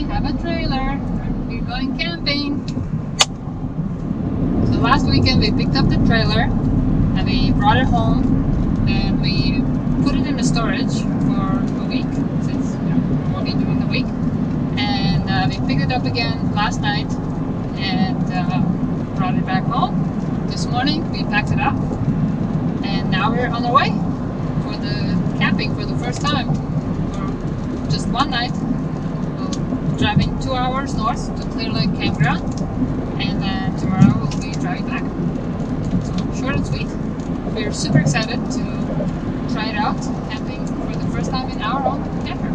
we have a trailer. We're going camping. So last weekend we picked up the trailer and we brought it home and we put it in the storage for a week since we're working during the week. And we picked it up again last night and brought it back home. This morning we packed it up and now we're on our way for the camping for the first time for just one night. We're driving 2 hours north to Clear Lake Campground, and then tomorrow we'll be driving back. So short and sweet. We're super excited to try it out, camping for the first time in our own camper.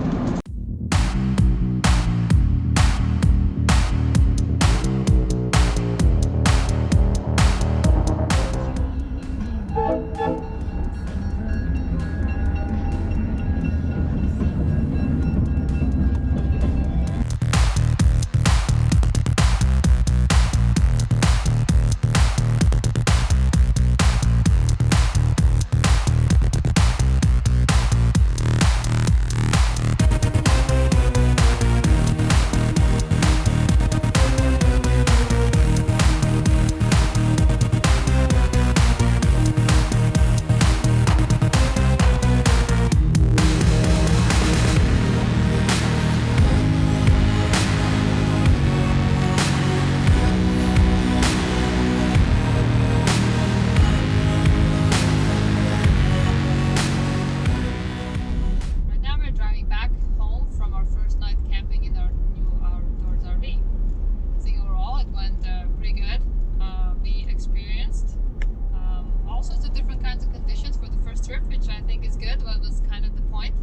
Which I think is good. Well, was kind of the point.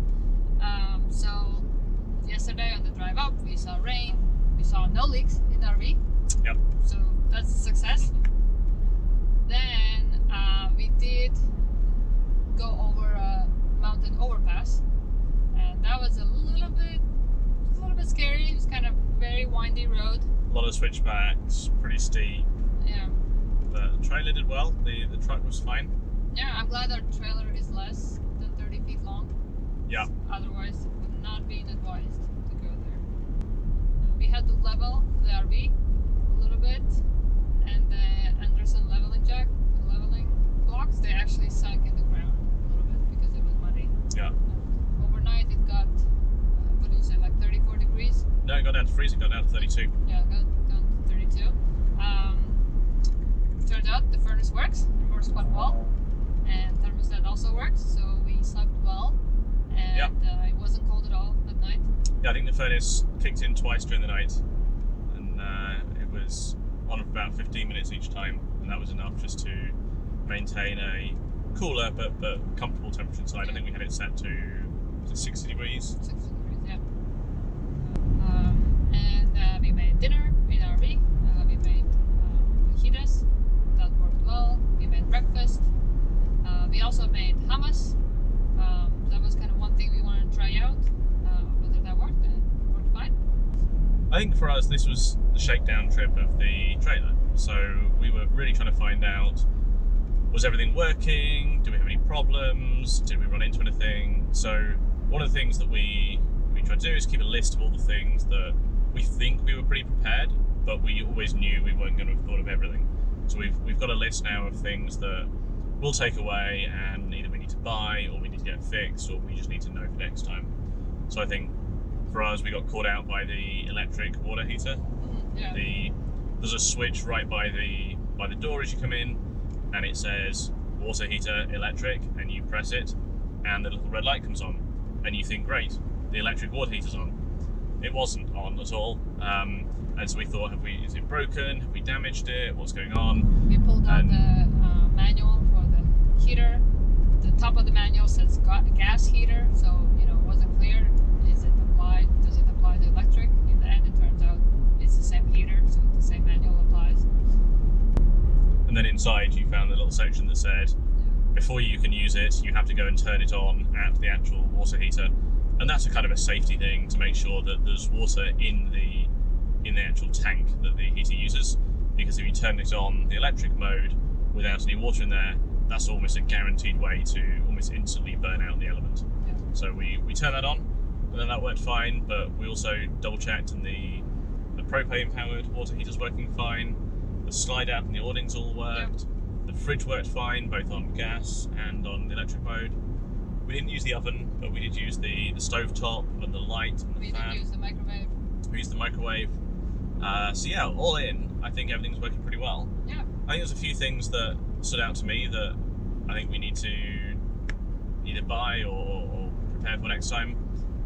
So yesterday on the drive up, we saw rain. We saw no leaks in the RV. Yep. So that's a success. Then we did go over a mountain overpass, and that was a little bit scary. It was kind of very windy road. A lot of switchbacks, pretty steep. Yeah. The trailer did well. The truck was fine. Yeah, I'm glad our trailer is less than 30 feet long. Yeah. Otherwise, would not be advised to go there. We had to level the RV a little bit, and the Anderson leveling jack, the leveling blocks, they actually sunk in the ground a little bit because it was muddy. Yeah. Overnight, it got, what did you say, like 34 degrees? No, it got down to freezing, got down to 32. Yeah, it got down to 32. Turns out the furnace works quite well. And thermostat also works, so we slept well, and it wasn't cold at all that night. Yeah, I think the furnace kicked in twice during the night, and it was on for about 15 minutes each time, and that was enough just to maintain a cooler but comfortable temperature inside. I think we had it set to 60 degrees. 60 degrees, yeah. And we made dinner in our RV. We made fajitas, that worked well. We made breakfast. We also made hummus. That was kind of one thing we wanted to try out. Whether that worked, and it worked fine. I think for us, this was the shakedown trip of the trailer. So we were really trying to find out, was everything working? Do we have any problems? Did we run into anything? So one of the things that we tried to do is keep a list of all the things that we think we were pretty prepared, but we always knew we weren't going to have thought of everything. So we've got a list now of things that we'll take away, and either we need to buy or we need to get fixed or we just need to know for next time. So I think for us, we got caught out by the electric water heater. Yeah. There's a switch right by the door as you come in, and it says water heater electric, and you press it and the little red light comes on and you think, great, the electric water heater's on. It wasn't on at all. And so we thought, is it broken? Have we damaged it? What's going on? We pulled out the manual for the heater. The top of the manual says gas heater, so it wasn't clear. Does it apply to electric? In the end, it turns out it's the same heater, so the same manual applies. And then inside, you found the little section that said, before you can use it, you have to go and turn it on at the actual water heater. And that's a kind of a safety thing to make sure that there's water in the actual tank that the heater uses, because if you turn it on the electric mode without any water in there, that's almost a guaranteed way to almost instantly burn out the element. Yeah. So we turn that on, and then that worked fine, but we also double checked and the propane powered water heater's working fine, the slide out and the awnings all worked, the fridge worked fine both on gas and on the electric mode. We didn't use the oven, but we did use the stove top and the light and the fan. We did use the microwave. We used the microwave. So yeah, all in, I think everything's working pretty well. Yeah. I think there's a few things that stood out to me that I think we need to either buy or prepare for next time.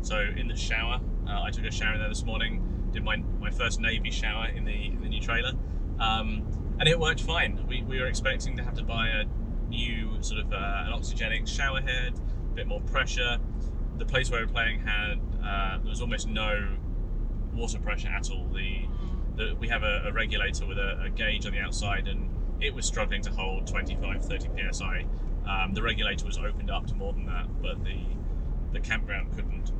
So in the shower, I took a shower in there this morning, did my first navy shower in the new trailer, and it worked fine. We were expecting to have to buy a new sort of an oxygenic shower head, a bit more pressure. The place where we were playing had there was almost no water pressure at all. We have a regulator with a gauge on the outside, and it was struggling to hold 25-30 psi. The regulator was opened up to more than that, but the campground couldn't.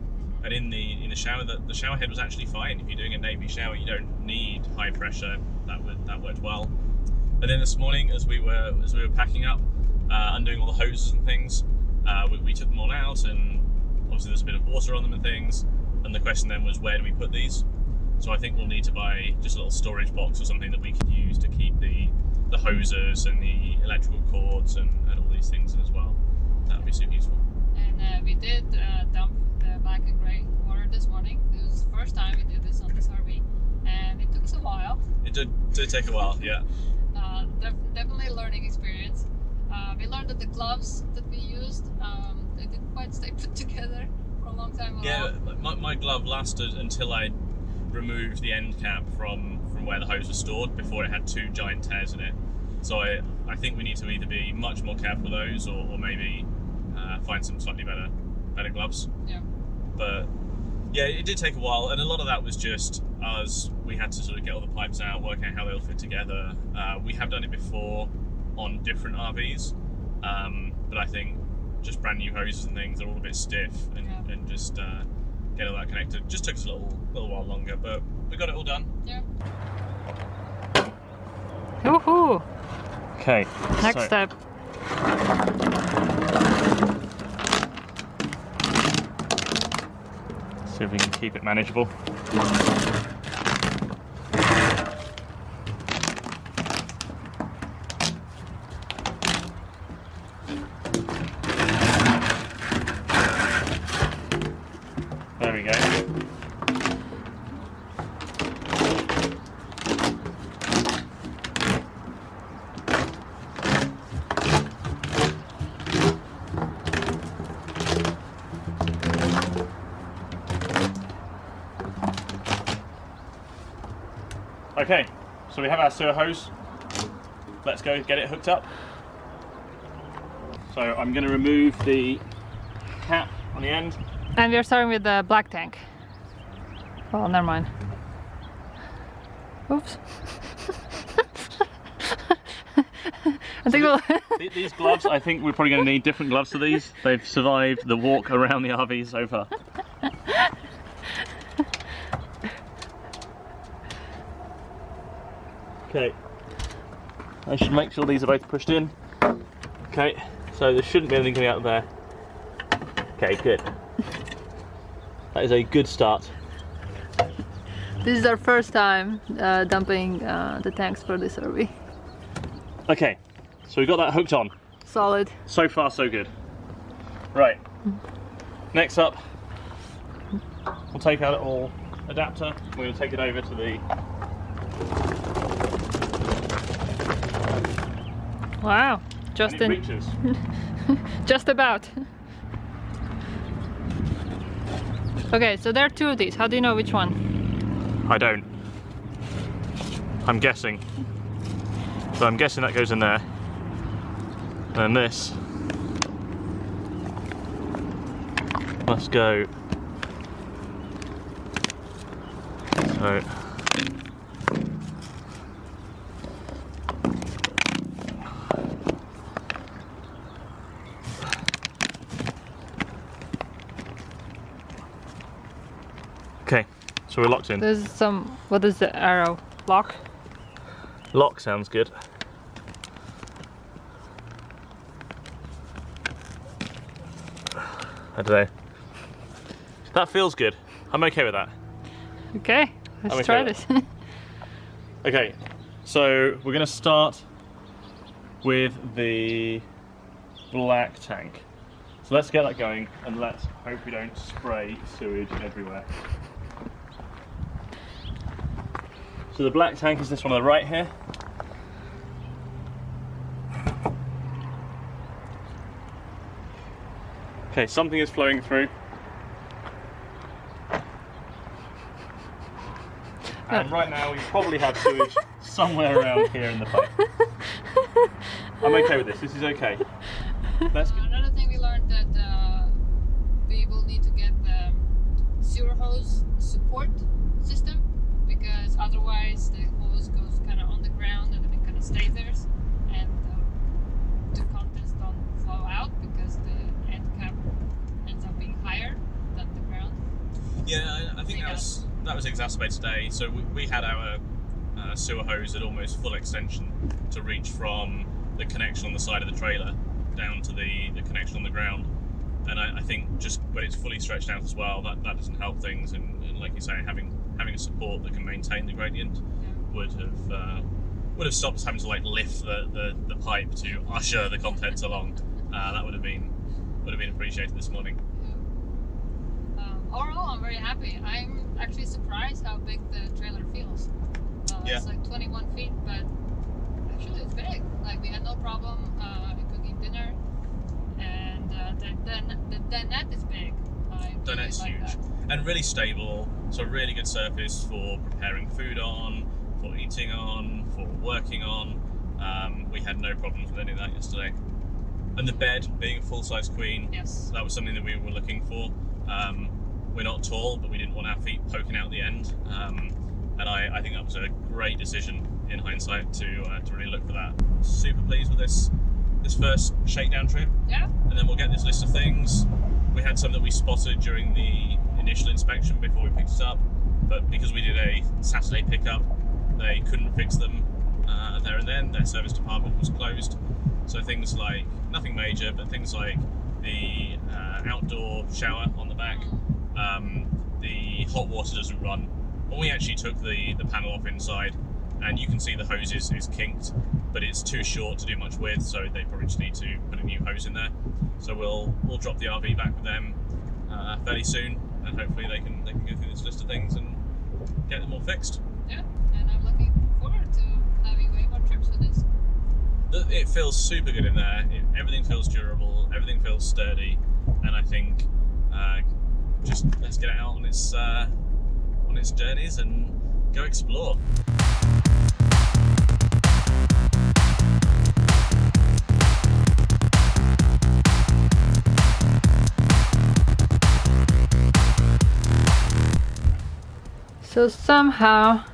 And in the shower, the shower head was actually fine. If you're doing a navy shower, you don't need high pressure. That worked well. And then this morning, as we were packing up, undoing all the hoses and things, we took them all out, and obviously there's a bit of water on them and things. And the question then was, where do we put these? So I think we'll need to buy just a little storage box or something that we can use to keep the hoses and the electrical cords and all these things in as well. That would be super useful. And we did dump the black and grey water this morning. This was the first time we did this on this RV, and it took us a while. It did take a while, yeah. Definitely a learning experience. We learned that the gloves that we used, they didn't quite stay put together for a long time. Yeah, my glove lasted until I removed the end cap from where the hose was stored before it had two giant tears in it. So I think we need to either be much more careful with those or maybe find some slightly better gloves. Yeah. But yeah, it did take a while, and a lot of that was just us. We had to sort of get all the pipes out, work out how they'll fit together. We have done it before on different RVs, but I think just brand new hoses and things are all a bit stiff, and just get all that connected just took us a little while longer, but we got it all done. Yeah. Woohoo! Okay. Next step. See if we can keep it manageable. There we go. Okay, so we have our sewer hose. Let's go get it hooked up. So I'm going to remove the cap on the end. And we're starting with the black tank. Oh, never mind. Oops. I think These gloves, I think we're probably going to need different gloves to these. They've survived the walk around the RV so far. Okay, I should make sure these are both pushed in. Okay, so there shouldn't be anything coming out of there. Okay, good. That is a good start. this is our first time dumping the tanks for this RV. Okay, so we got that hooked on. Solid. So far, so good. Right, next up, we'll take our little adapter. We're going to take it over to the... Wow, just and it reaches. just about. Okay, so there are two of these. How do you know which one? I don't. I'm guessing. So I'm guessing that goes in there. And this must go. So okay, so we're locked in. There's some, what is the arrow? Lock? Lock sounds good. I don't know. That feels good. I'm okay with that. Okay, let's try this. Okay, so we're going to start with the black tank. So let's get that going and let's hope we don't spray sewage everywhere. So the black tank is this one on the right here. Okay, something is flowing through. And right now we probably have sewage somewhere around here in the pipe. I'm okay with this. This is okay. Another thing we learned that we will need to get the sewer hose support system, because otherwise the hose goes kind of on the ground and then it kind of stays there, and the contents don't flow out because the end cap ends up being higher than the ground. Yeah, I think that was exacerbated today. So we had our sewer hose at almost full extension to reach from the connection on the side of the trailer down to the connection on the ground. And I think just when it's fully stretched out as well, that doesn't help things. And like you say, having a support that can maintain the gradient would have stopped us having to like lift the pipe to usher the contents along. That would have been appreciated this morning. Overall, I'm very happy. I'm actually surprised how big the trailer feels. It's like 21 feet, but actually it's big. Like we had no problem cooking dinner, and the dinette is big. Dinette's really huge and really stable. So really good surface for preparing food on, for eating on, for working on. We had no problems with any of that yesterday. And the bed being a full-size queen, yes, that was something that we were looking for. We're not tall, but we didn't want our feet poking out the end, and I think that was a great decision in hindsight to really look for that. Super pleased with this first shakedown trip. Yeah. And then we'll get this list of things. We had some that we spotted during the initial inspection before we picked it up, but because we did a Saturday pickup, they couldn't fix them there and then. Their service department was closed. So things like, nothing major, but things like the outdoor shower on the back, the hot water doesn't run. When we actually took the panel off inside, and you can see the hose is kinked, but it's too short to do much with, so they probably just need to put a new hose in there. So we'll drop the RV back with them fairly soon, and hopefully they can go through this list of things and get them all fixed. Yeah, and I'm looking forward to having way more trips with this. It feels super good in there. Everything feels durable, everything feels sturdy, and I think just let's get it out on its journeys and go explore. So somehow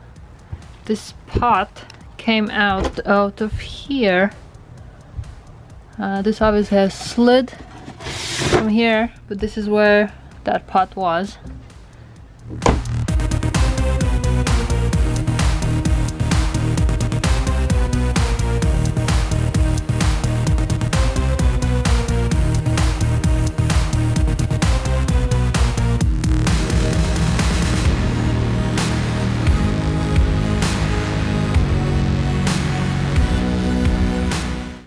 this pot came out of here. This obviously has slid from here, but this is where that pot was.